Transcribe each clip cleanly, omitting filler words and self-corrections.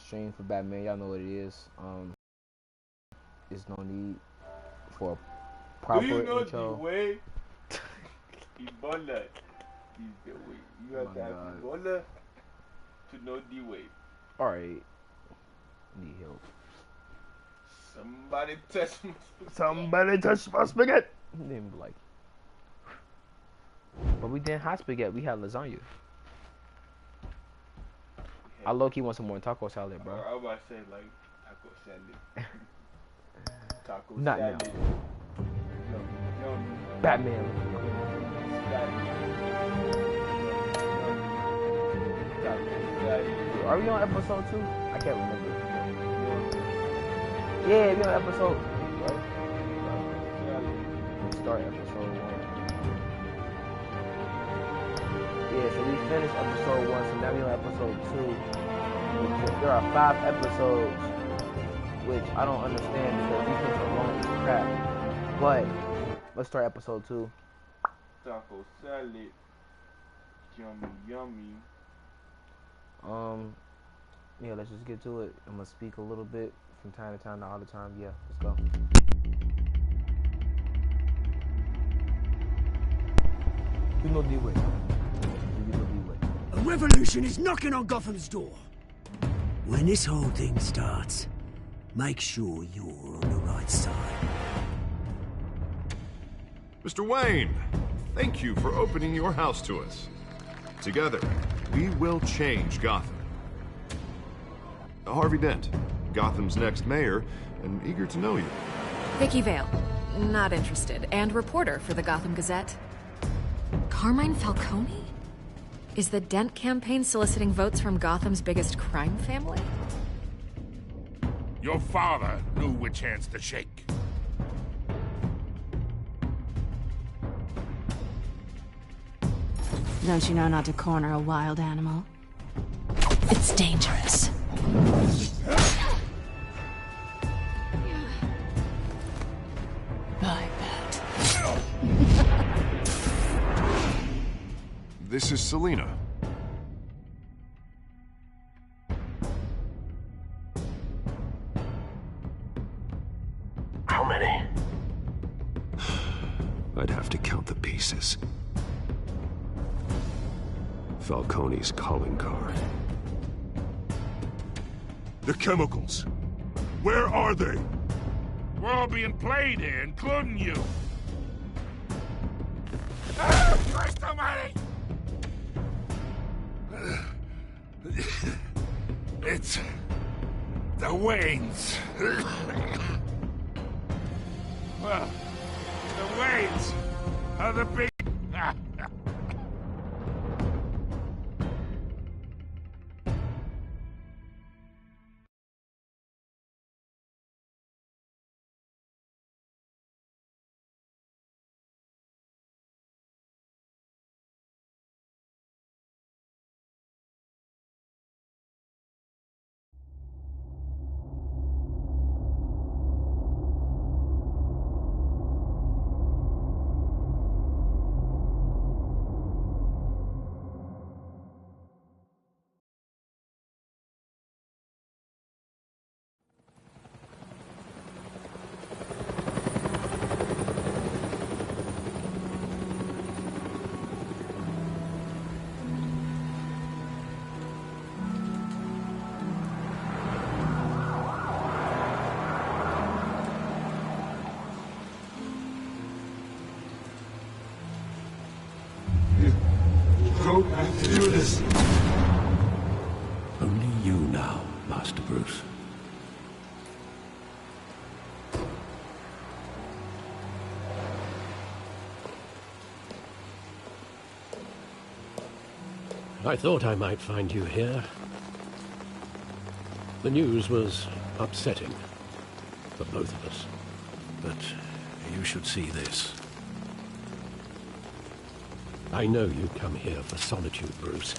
stream for Batman. Y'all know what it is. There's no need for a proper Do you know intro. the way? Ebola is the way. You have to have Ebola to know the way. Alright. Need help. Somebody touch my spaghetti. Somebody touch my spaghetti. Didn't be like. But we didn't hot spaghetti. We had lasagna. I low-key want some more taco salad, bro. I was about to say, like, taco salad. Taco Not salad. now. Yum. Batman. Are we on episode 2? I can't remember. Yeah, we on episode. Right? Start episode 1. Yeah, so we finished episode 1, so now we on episode 2. There are 5 episodes, which I don't understand because these things are long as crap. But let's start episode 2. Taco salad. Yummy. Yeah, let's just get to it. I'm gonna speak a little bit from time to time, not all the time. Yeah, let's go. You know the way. A revolution is knocking on Gotham's door. When this whole thing starts, make sure you're on the right side. Mr. Wayne, thank you for opening your house to us. Together, we will change Gotham. Harvey Dent, Gotham's next mayor, and eager to know you. Vicky Vale, not interested, and reporter for the Gotham Gazette. Carmine Falcone? Is the Dent campaign soliciting votes from Gotham's biggest crime family? Your father knew which hands to shake. Don't you know not to corner a wild animal? It's dangerous. I bet. This is Selina. How many? I'd have to count the pieces. Falcone's calling card. The chemicals. Where are they? We're all being played here, including you. Ah, Christ almighty! It's the Waynes. Well, the Waynes are the big... Don't have to do this. Only you now, Master Bruce. I thought I might find you here. The news was upsetting for both of us. But you should see this. I know you come here for solitude, Bruce.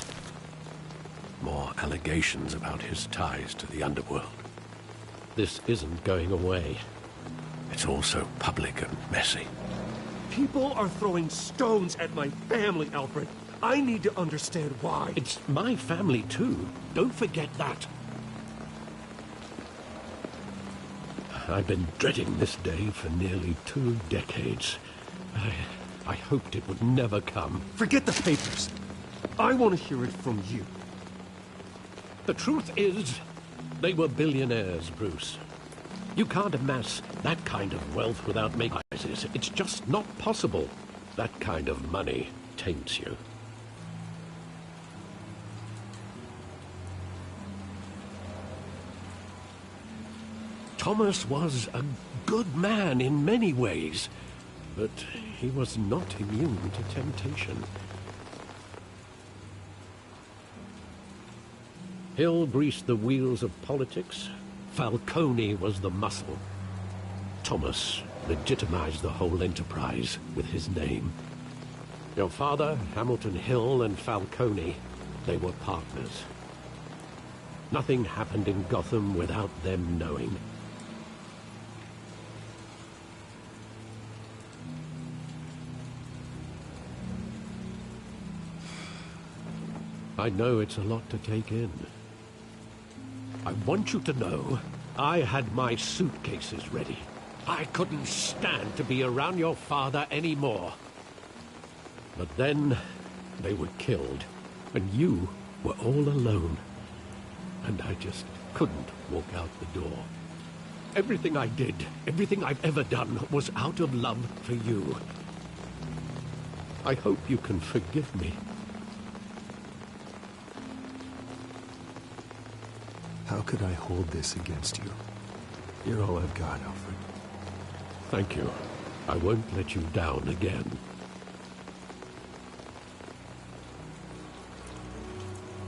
More allegations about his ties to the underworld. This isn't going away. It's all so public and messy. People are throwing stones at my family, Alfred. I need to understand why. It's my family, too. Don't forget that. I've been dreading this day for nearly 2 decades. I hoped it would never come. Forget the papers. I want to hear it from you. The truth is, they were billionaires, Bruce. You can't amass that kind of wealth without making choices. It's just not possible. That kind of money taints you. Thomas was a good man in many ways, but he was not immune to temptation. Hill greased the wheels of politics. Falcone was the muscle. Thomas legitimized the whole enterprise with his name. Your father, Hamilton Hill, and Falcone, they were partners. Nothing happened in Gotham without them knowing. I know it's a lot to take in. I want you to know, I had my suitcases ready. I couldn't stand to be around your father anymore. But then, they were killed, and you were all alone. And I just couldn't walk out the door. Everything I did, everything I've ever done, was out of love for you. I hope you can forgive me. How could I hold this against you? You're all I've got, Alfred. Thank you. I won't let you down again.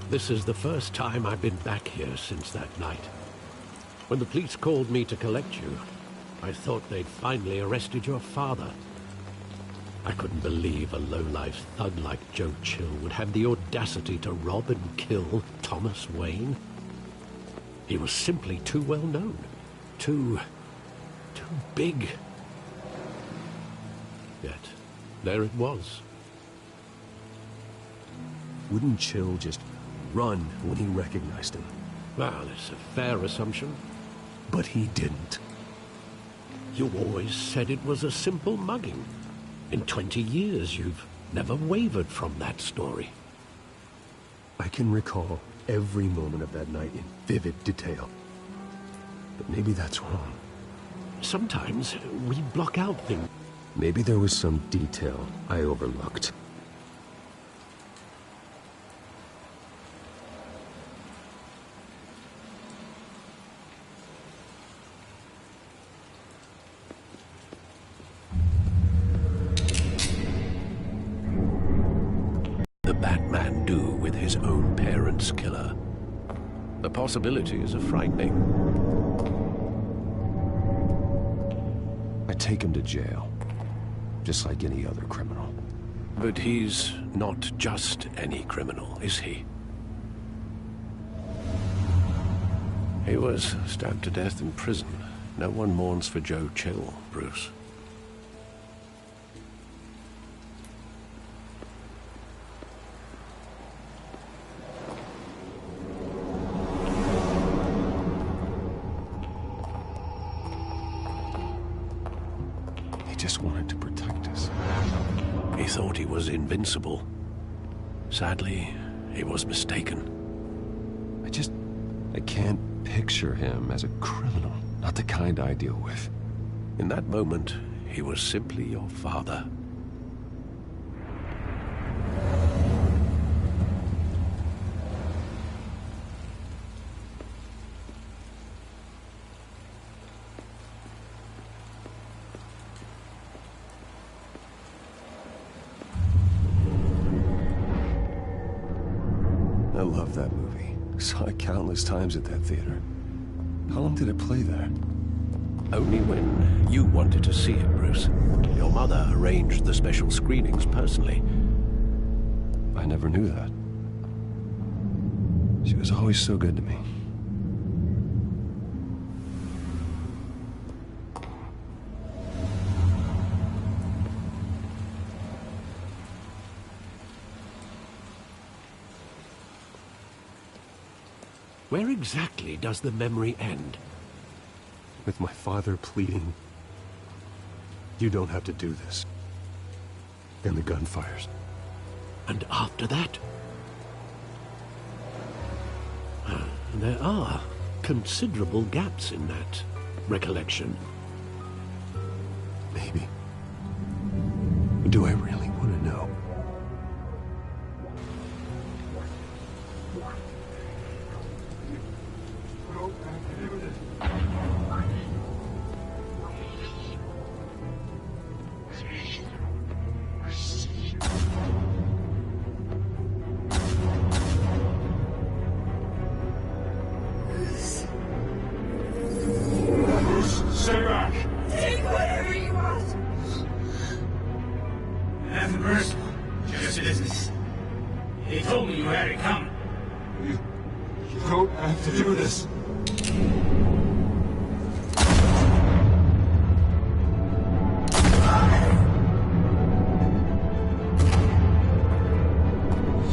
This is the first time I've been back here since that night. When the police called me to collect you, I thought they'd finally arrested your father. I couldn't believe a low-life thug like Joe Chill would have the audacity to rob and kill Thomas Wayne. He was simply too well known. Too big. Yet, there it was. Wouldn't Chill just run when he recognized him? Well, it's a fair assumption. But he didn't. You always said it was a simple mugging. In 20 years, you've never wavered from that story. I can recall every moment of that night in vivid detail. But maybe that's wrong. Sometimes we block out things. Maybe there was some detail I overlooked. The Batman do with his own parents' killer? The possibilities are frightening. I take him to jail, just like any other criminal. But he's not just any criminal, is he? He was stabbed to death in prison. No one mourns for Joe Chill, Bruce. Just wanted to protect us. He thought he was invincible. Sadly, he was mistaken. I can't picture him as a criminal. Not the kind I deal with. In that moment, he was simply your father. I love that movie. Saw it countless times at that theater. How long did it play there? Only when you wanted to see it, Bruce. Your mother arranged the special screenings personally. I never knew that. She was always so good to me. Where exactly does the memory end? with my father pleading, "You don't have to do this." And the gun fires. And after that? There are considerable gaps in that recollection. Maybe. Do I really want to know? Stay back! Take whatever you want! Nothing personal, just business. He told me you had it coming. You don't have to do this.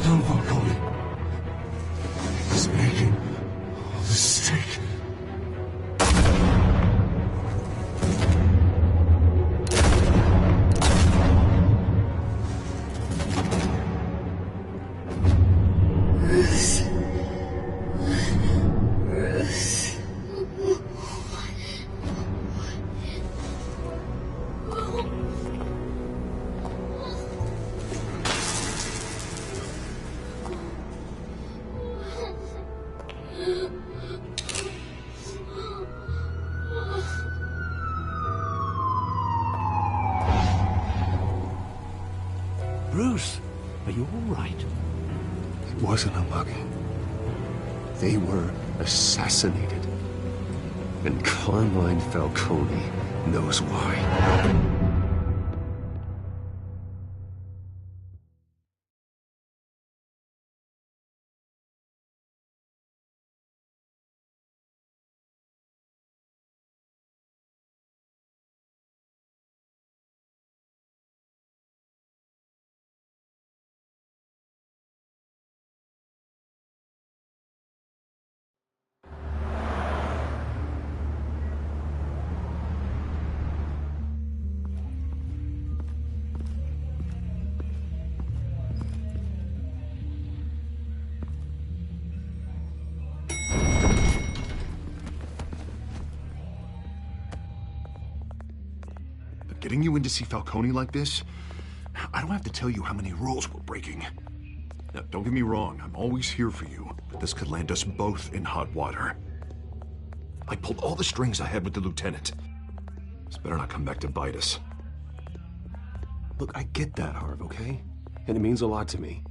Don't walk on me. He's making a mistake. Bruce, are you all right? It wasn't a mugging. They were assassinated. And Carmine Falcone knows why. Getting you in to see Falcone like this? I don't have to tell you how many rules we're breaking. Now, don't get me wrong, I'm always here for you, but this could land us both in hot water. I pulled all the strings I had with the lieutenant. This better not come back to bite us. Look, I get that, Harv, okay? And it means a lot to me.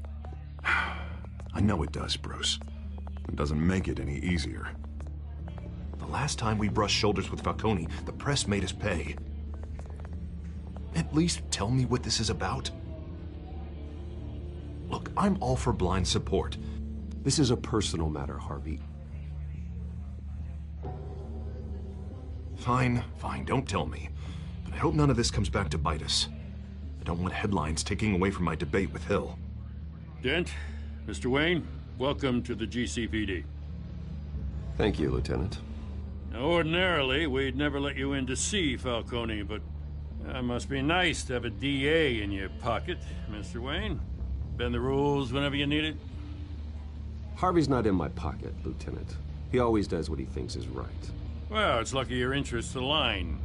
I know it does, Bruce. It doesn't make it any easier. The last time we brushed shoulders with Falcone, the press made us pay. At least tell me what this is about. Look, I'm all for blind support. This is a personal matter, Harvey. Fine, don't tell me. But I hope none of this comes back to bite us. I don't want headlines taking away from my debate with Hill. Dent, Mr. Wayne, welcome to the GCPD. Thank you, Lieutenant. Now, ordinarily, we'd never let you in to see Falcone, but it must be nice to have a DA in your pocket, Mr. Wayne. Bend the rules whenever you need it. Harvey's not in my pocket, Lieutenant. He always does what he thinks is right. Well, it's lucky your interests align.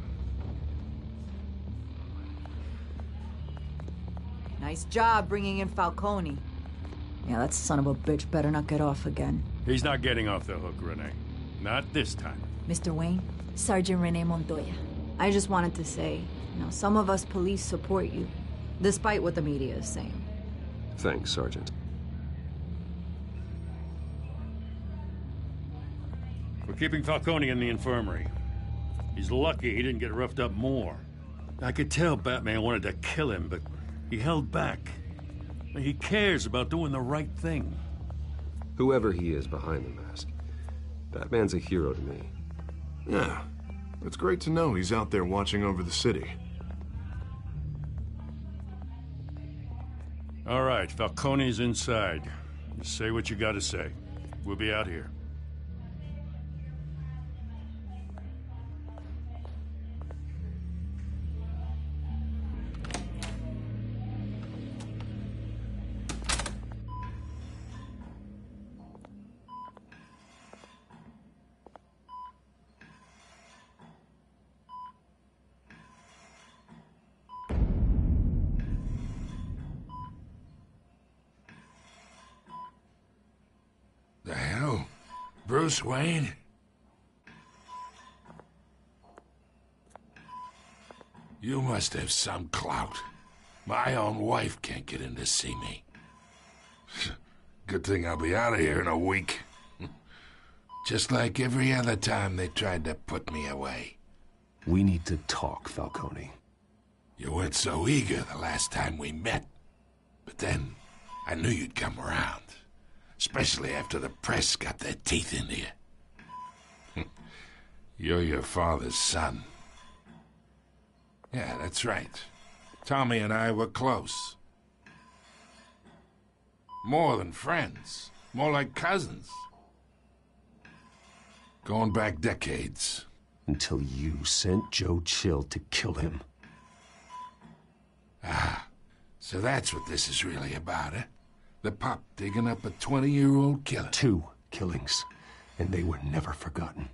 Nice job bringing in Falcone. Yeah, that son of a bitch better not get off again. He's not getting off the hook, Renee. Not this time. Mr. Wayne, Sergeant Renee Montoya. I just wanted to say, some of us police support you, despite what the media is saying. Thanks, Sergeant. We're keeping Falcone in the infirmary. He's lucky he didn't get roughed up more. I could tell Batman wanted to kill him, but he held back. He cares about doing the right thing. Whoever he is behind the mask, Batman's a hero to me. Yeah, it's great to know he's out there watching over the city. All right, Falcone's inside. Just say what you gotta say. We'll be out here. Bruce Wayne? You must have some clout. My own wife can't get in to see me. Good thing I'll be out of here in a week. Just like every other time they tried to put me away. We need to talk, Falcone. You weren't so eager the last time we met. But then, I knew you'd come around. Especially after the press got their teeth into you. You're your father's son. Yeah, that's right. Tommy and I were close. More than friends. More like cousins. Going back decades. Until you sent Joe Chill to kill him. Ah, so that's what this is really about, eh? The pup digging up a 20-year-old killer. 2 killings, and they were never forgotten.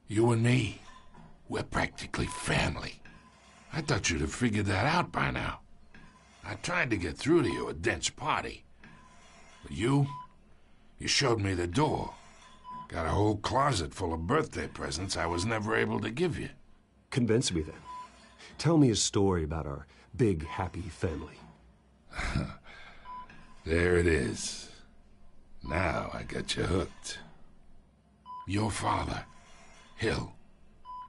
You and me, we're practically family. I thought you'd have figured that out by now. I tried to get through to you at Dent's party. But you showed me the door. Got a whole closet full of birthday presents I was never able to give you. Convince me then. Tell me a story about our big, happy family. There it is. Now I got you hooked. Your father, Hill,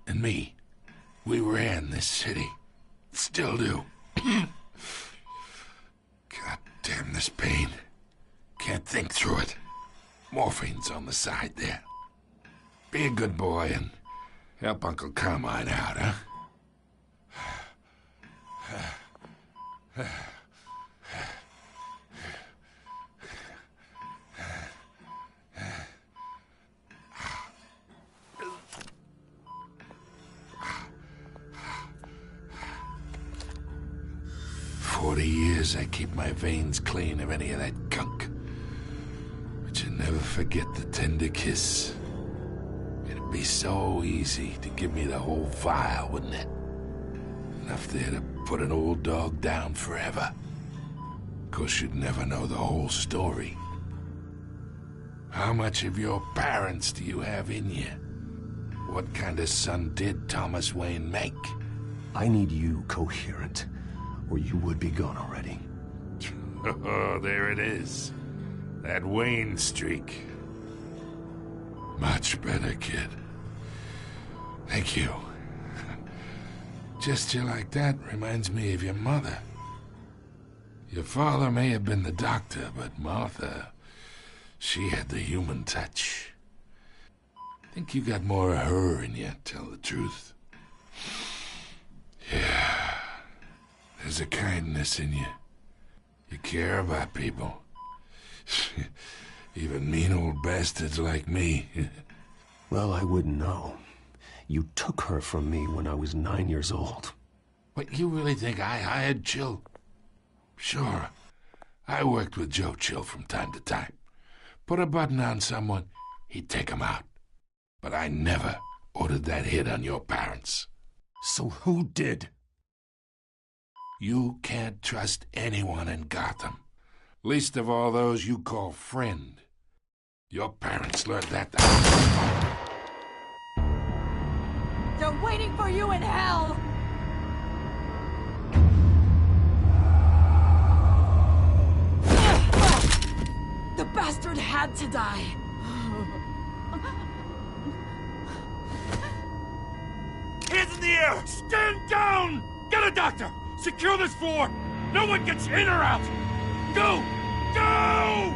and me, we ran this city. Still do. God damn this pain. Can't think through it. Morphine's on the side there. Be a good boy and help Uncle Carmine out, huh? 40 years I keep my veins clean of any of that gunk. But you never forget the tender kiss. It'd be so easy to give me the whole vial, wouldn't it? Enough there to put an old dog down forever. Of course, you'd never know the whole story. How much of your parents do you have in you? What kind of son did Thomas Wayne make? I need you coherent, or you would be gone already. Oh, there it is. That Wayne streak. Much better, kid. Thank you. Gesture like that reminds me of your mother. Your father may have been the doctor, but Martha, she had the human touch. Think you got more of her in you, tell the truth. Yeah. There's a kindness in you. You care about people. Even mean old bastards like me. Well, I wouldn't know. You took her from me when I was 9 years old. What, you really think I hired Chill? Sure. I worked with Joe Chill from time to time. Put a button on someone, he'd take him out. But I never ordered that hit on your parents. So who did? You can't trust anyone in Gotham. Least of all those you call friend. Your parents learned that. They're waiting for you in hell! The bastard had to die. Hands in the air! Stand down! Get a doctor! Secure this floor! No one gets in or out! Go! Go!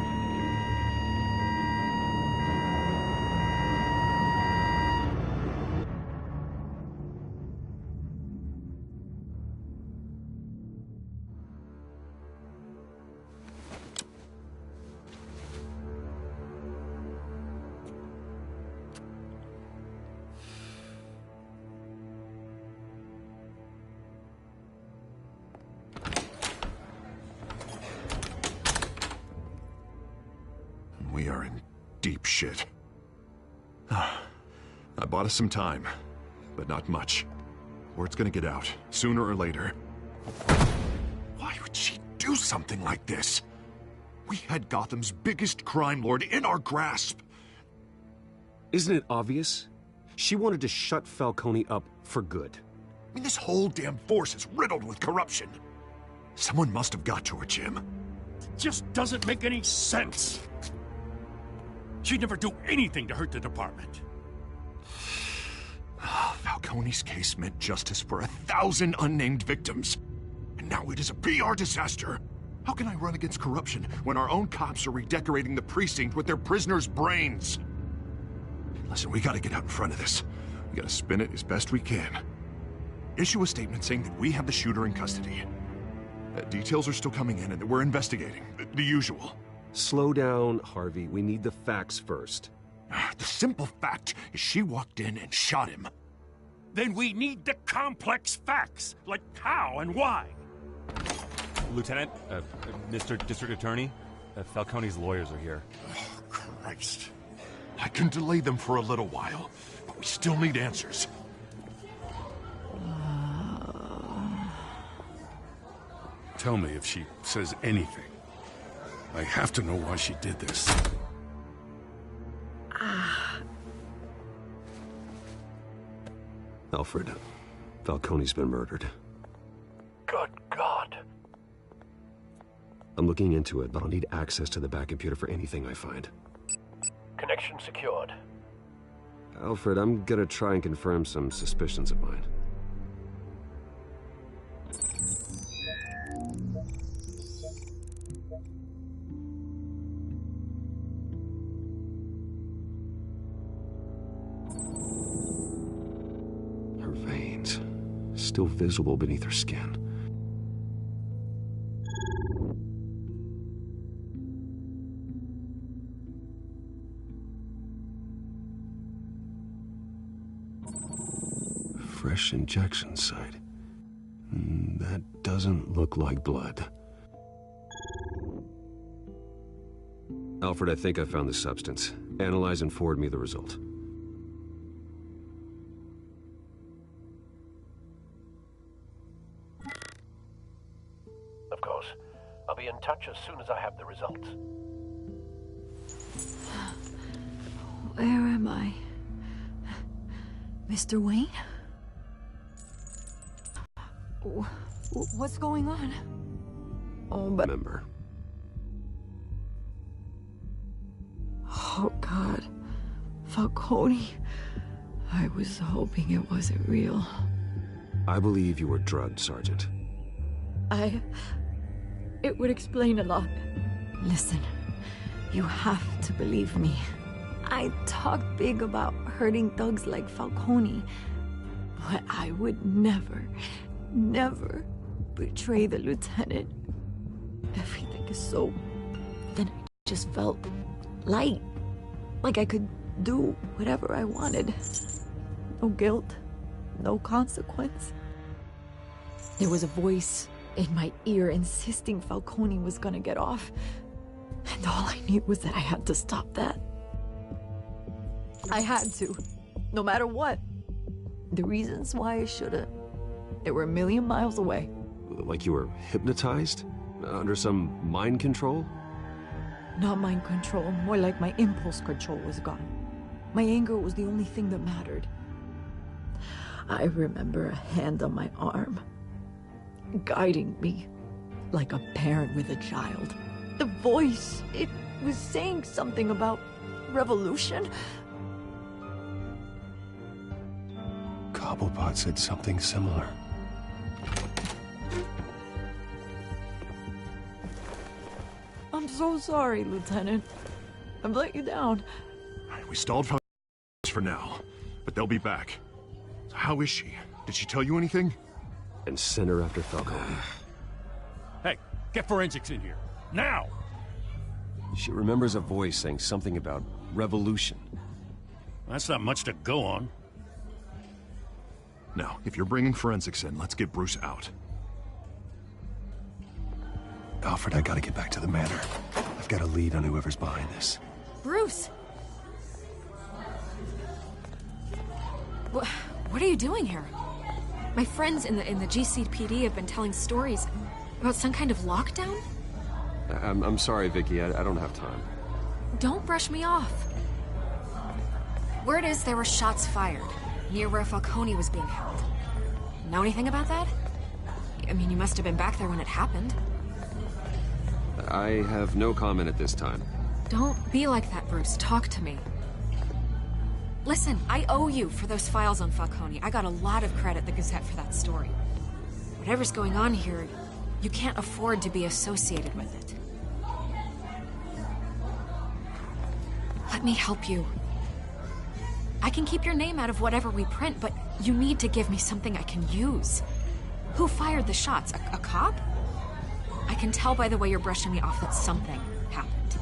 We are in deep shit. I bought us some time, but not much. Word's gonna get out, sooner or later. Why would she do something like this? We had Gotham's biggest crime lord in our grasp. Isn't it obvious? She wanted to shut Falcone up for good. I mean, this whole damn force is riddled with corruption. Someone must have got to her, Jim. It just doesn't make any sense. She'd never do anything to hurt the department. Falcone's case meant justice for 1,000 unnamed victims. And now it is a PR disaster. How can I run against corruption when our own cops are redecorating the precinct with their prisoners' brains? Listen, we gotta get out in front of this. We gotta spin it as best we can. Issue a statement saying that we have the shooter in custody. Details are still coming in and that we're investigating. The usual. Slow down, Harvey. We need the facts first. The simple fact is she walked in and shot him. Then we need the complex facts, like how and why. Lieutenant, Mr. District Attorney, Falcone's lawyers are here. Oh, Christ. I can delay them for a little while, but we still need answers. Tell me if she says anything. I have to know why she did this. Alfred, Falcone's been murdered. Good God. I'm looking into it, but I'll need access to the back computer for anything I find. Connection secured. Alfred, I'm gonna try and confirm some suspicions of mine. Her veins, still visible beneath her skin. Fresh injection site. That doesn't look like blood. Alfred, I think I found the substance. Analyze and forward me the result. Of course. I'll be in touch as soon as I have the results. Where am I? Mr. Wayne? What's going on? Oh, but... Remember. Oh, God. Falcone. I was hoping it wasn't real. I believe you were drugged, Sergeant. It would explain a lot. Listen, you have to believe me. I talked big about hurting thugs like Falcone, but I would never betray the lieutenant. Everything is so... Then I just felt light, like I could do whatever I wanted. No guilt, no consequence. There was a voice in my ear insisting Falcone was gonna get off, and all I knew was that I had to stop that. I had to, no matter what. The reasons why I shouldn't, they were a million miles away. Like you were hypnotized? Under some mind control? Not mind control, more like my impulse control was gone. My anger was the only thing that mattered. I remember a hand on my arm, guiding me like a parent with a child. The voice, it was saying something about revolution. Cobblepot said something similar. I'm so sorry, Lieutenant. I've let you down. We stalled for now, but they'll be back. So how is she? Did she tell you anything? And send her after Falcone. Hey, get forensics in here. Now! She remembers a voice saying something about revolution. That's not much to go on. Now, if you're bringing forensics in, let's get Bruce out. Alfred, I gotta get back to the manor. I've got a lead on whoever's behind this. Bruce! What are you doing here? My friends in the GCPD have been telling stories about some kind of lockdown? I'm sorry, Vicky. I don't have time. Don't brush me off. Word is there were shots fired near where Falcone was being held. Know anything about that? I mean, you must have been back there when it happened. I have no comment at this time. Don't be like that, Bruce. Talk to me. Listen, I owe you for those files on Falcone. I got a lot of credit at the Gazette for that story. Whatever's going on here, you can't afford to be associated with it. Let me help you. I can keep your name out of whatever we print, but you need to give me something I can use. Who fired the shots? A cop? I can tell by the way you're brushing me off that something happened.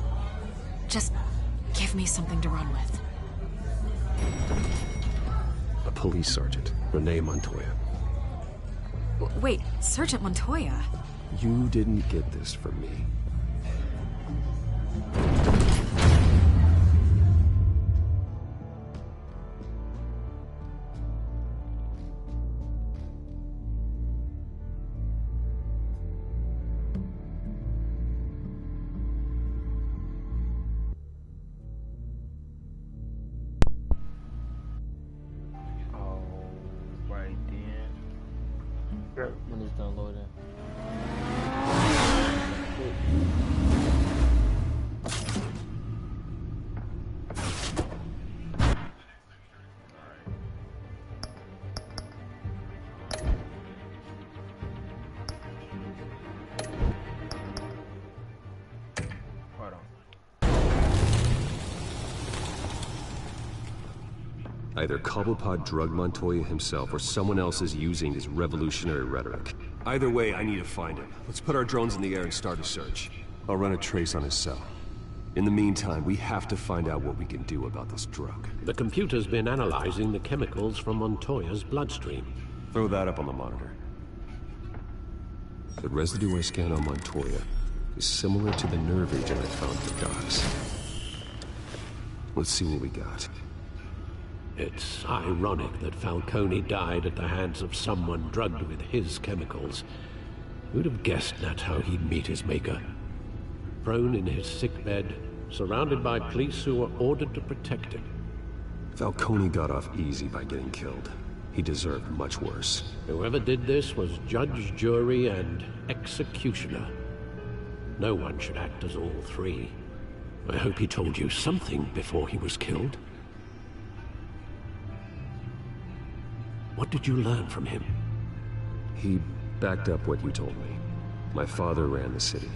Just give me something to run with. A police sergeant, Renee Montoya. Wait, Sergeant Montoya? You didn't get this from me. When it's done loading. Hold on. Either Cobblepot drugged Montoya himself or someone else is using his revolutionary rhetoric. Either way, I need to find him. Let's put our drones in the air and start a search. I'll run a trace on his cell. In the meantime, we have to find out what we can do about this drug. The computer's been analyzing the chemicals from Montoya's bloodstream. Throw that up on the monitor. The residue I scanned on Montoya is similar to the nerve agent I found for Docs. Let's see what we got. It's ironic that Falcone died at the hands of someone drugged with his chemicals. Who'd have guessed that's how he'd meet his maker? Prone in his sickbed, surrounded by police who were ordered to protect him. Falcone got off easy by getting killed. He deserved much worse. Whoever did this was judge, jury, and executioner. No one should act as all three. I hope he told you something before he was killed. What did you learn from him? He backed up what you told me. My father ran the city,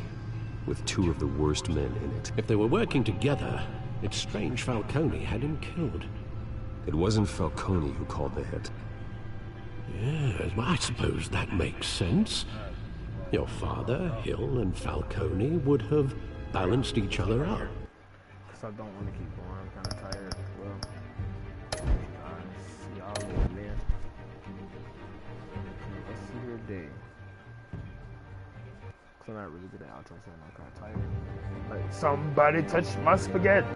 with two of the worst men in it. If they were working together, it's strange Falcone had him killed. It wasn't Falcone who called the hit. Yes, well, I suppose that makes sense. Your father, Hill, and Falcone would have balanced each other out. Because I don't want to keep going. I'm kind of tired as well. See y'all later, man. Let's see here today. Because I'm not really good at outro, so I'm kind of tired. Like, somebody touched my spaghetti.